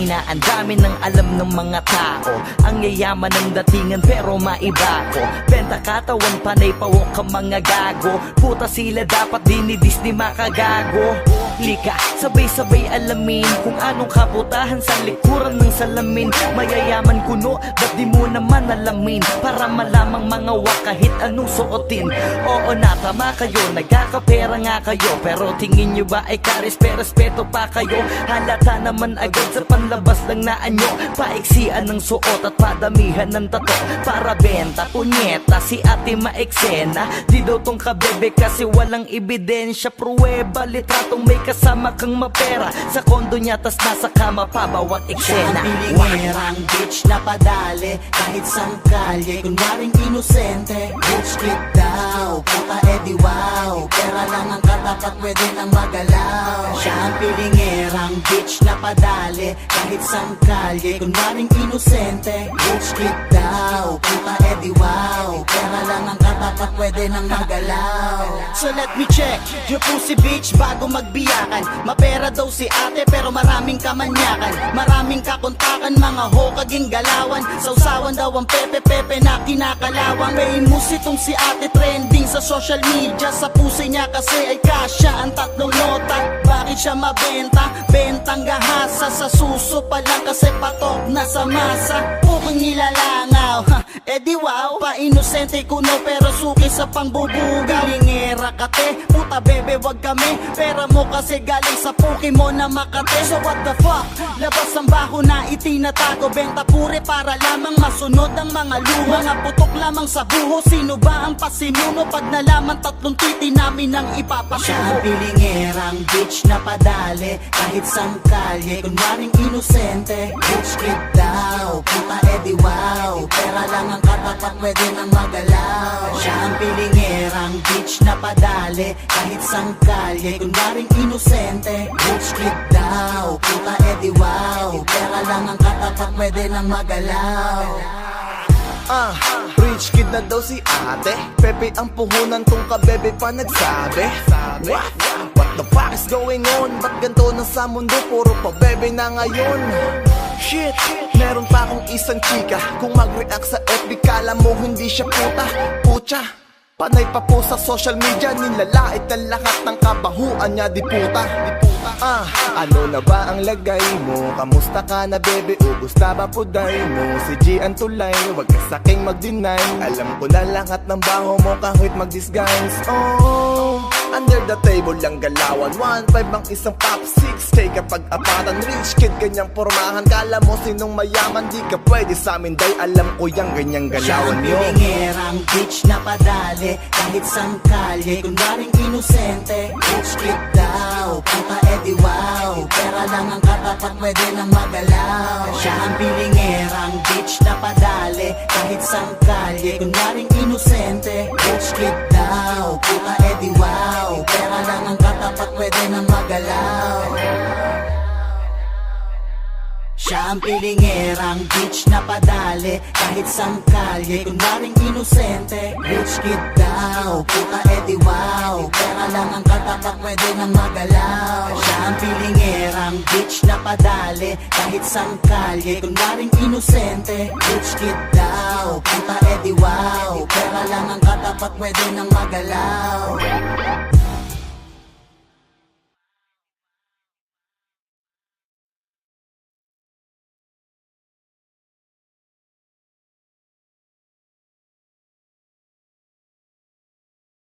Ina, ang dami ng alam ng mga tao. Ang yayaman ng datingan pero maiba ko. Benta katawan, panay pawok ka mga gago. Puta sila dapat dinidis ni makagago. Lika, sabay-sabay alamin kung anong kabutahan sa likuran ng salamin. Mayayaman kuno, ba't di mo naman alamin? Para malamang mga wak kahit anong suotin. Oo na, tama kayo, nagkakapera nga kayo. Pero tingin nyo ba ay karespeto pa kayo? Halata naman agad sa panlabas ng naanyo. Paiksian ng suot at padamihan ng tato para benta, punyeta, si ate maeksena. Di daw tong kabebe kasi walang ebidensya. Pruweba, litratong may kasama kang mapera. Sa kondo niya tas nasa kama pa bawat eksena. Pilingerang bitch na padali kahit sang kalye. Kunwaring inosente, bitch kid daw. Puta edi wow, pera lang ang katapat, pwede nang magalaw. Siya ang pilingerang bitch na padali kahit sang kalye. Kunwaring inosente, bitch kid daw. Puta edi wow, pera lang ang katapat, pwede nang magalaw. So let me check your pussy bitch bago magbiyakan. Mapera daw si ate pero maraming kamanyakan. Maraming kakontakan, mga hokaging galawan. Sausawan daw ang pepe-pepe na kinakalawang. May mus itong si ate trending sa social media. Sa pusi niya kasi ay kasya ang tatlong nota. Bakit siya mabenta? Bentang gahasa. Sa suso pa lang kasi patok na sa masa. Pukong nilalangaw, edi wow. Pa-inosente kuno pero suki sa pangbubugaw. Lingera kate, puta bebe wag kami. Pera mo kasi galing sa puki mo na Makate. So what the fuck? Labas ang baho na itinatago. Benta pure para lamang masunod ang mga luma. Mga putok lamang sa buho. Sino ba ang pasimuno? Pag nalaman tatlong titi namin ang ipapasuko. Siya ang pilingerang bitch na padali kahit sang kalye. Kunwaring inosente, bitch kid daw. Puta edi wow, pera lang ang katapat, pwede nang magalaw. Siya ang pilingerang bitch na padali kahit sang kalye. Kunwaring inosente, bitch kid daw. Puta edi wow, pera lang ang katapat, pwede nang magalaw. Rich kid na daw si ate. Pepe ang puhunan tong kabebe pa nagsabi. What the fuck is going on? Ba't ganito na sa mundo? Puro pa bebe na ngayon. Shit, meron pa akong isang chika. Kung mag-react sa FB kala mo hindi siya puta. Pucha, panay pa po sa social media. Nilalait ang lahat ng kabahuan niya, di puta. Ano na ba ang lagay mo? Kamusta ka na bebe? Ubus na ba puday mo? Si G ang tulay, wag ka saking mag-deny. Alam ko na lahat ng baho mo kahit mag-disguise. Oh, under the table lang galawan. 1.5 ang isang pop 6K kapag apatan. Rich kid ganyang pormahan. Kala mo sinong mayaman? Di ka pwede sa amin dahil alam ko yung ganyang galawan nyo. Siya ang pilingerang bitch na padali kahit sang kalye. Kunwaring inosente, bitch kid daw. Puta edi wow, pera lang ang katapat, pwede nang magalaw. Siya ang pilingerang bitch na padali kahit sang kalye. Kunwaring inosente, bitch kid daw. Puta edi wow, pera lang ang katapat, pwede nang magalaw. Siya ang pilingerang bitch na padali kahit sang kalye. Kunwaring inosente, rich kid daw. Puta edi wow, pera lang ang katapat, pwede nang magalaw. Siya ang pilingerang bitch na padali kahit sang kalye. Kunwaring inosente, rich kid daw. Puta edi wow, pera lang ang katapat, pwede nang magalaw.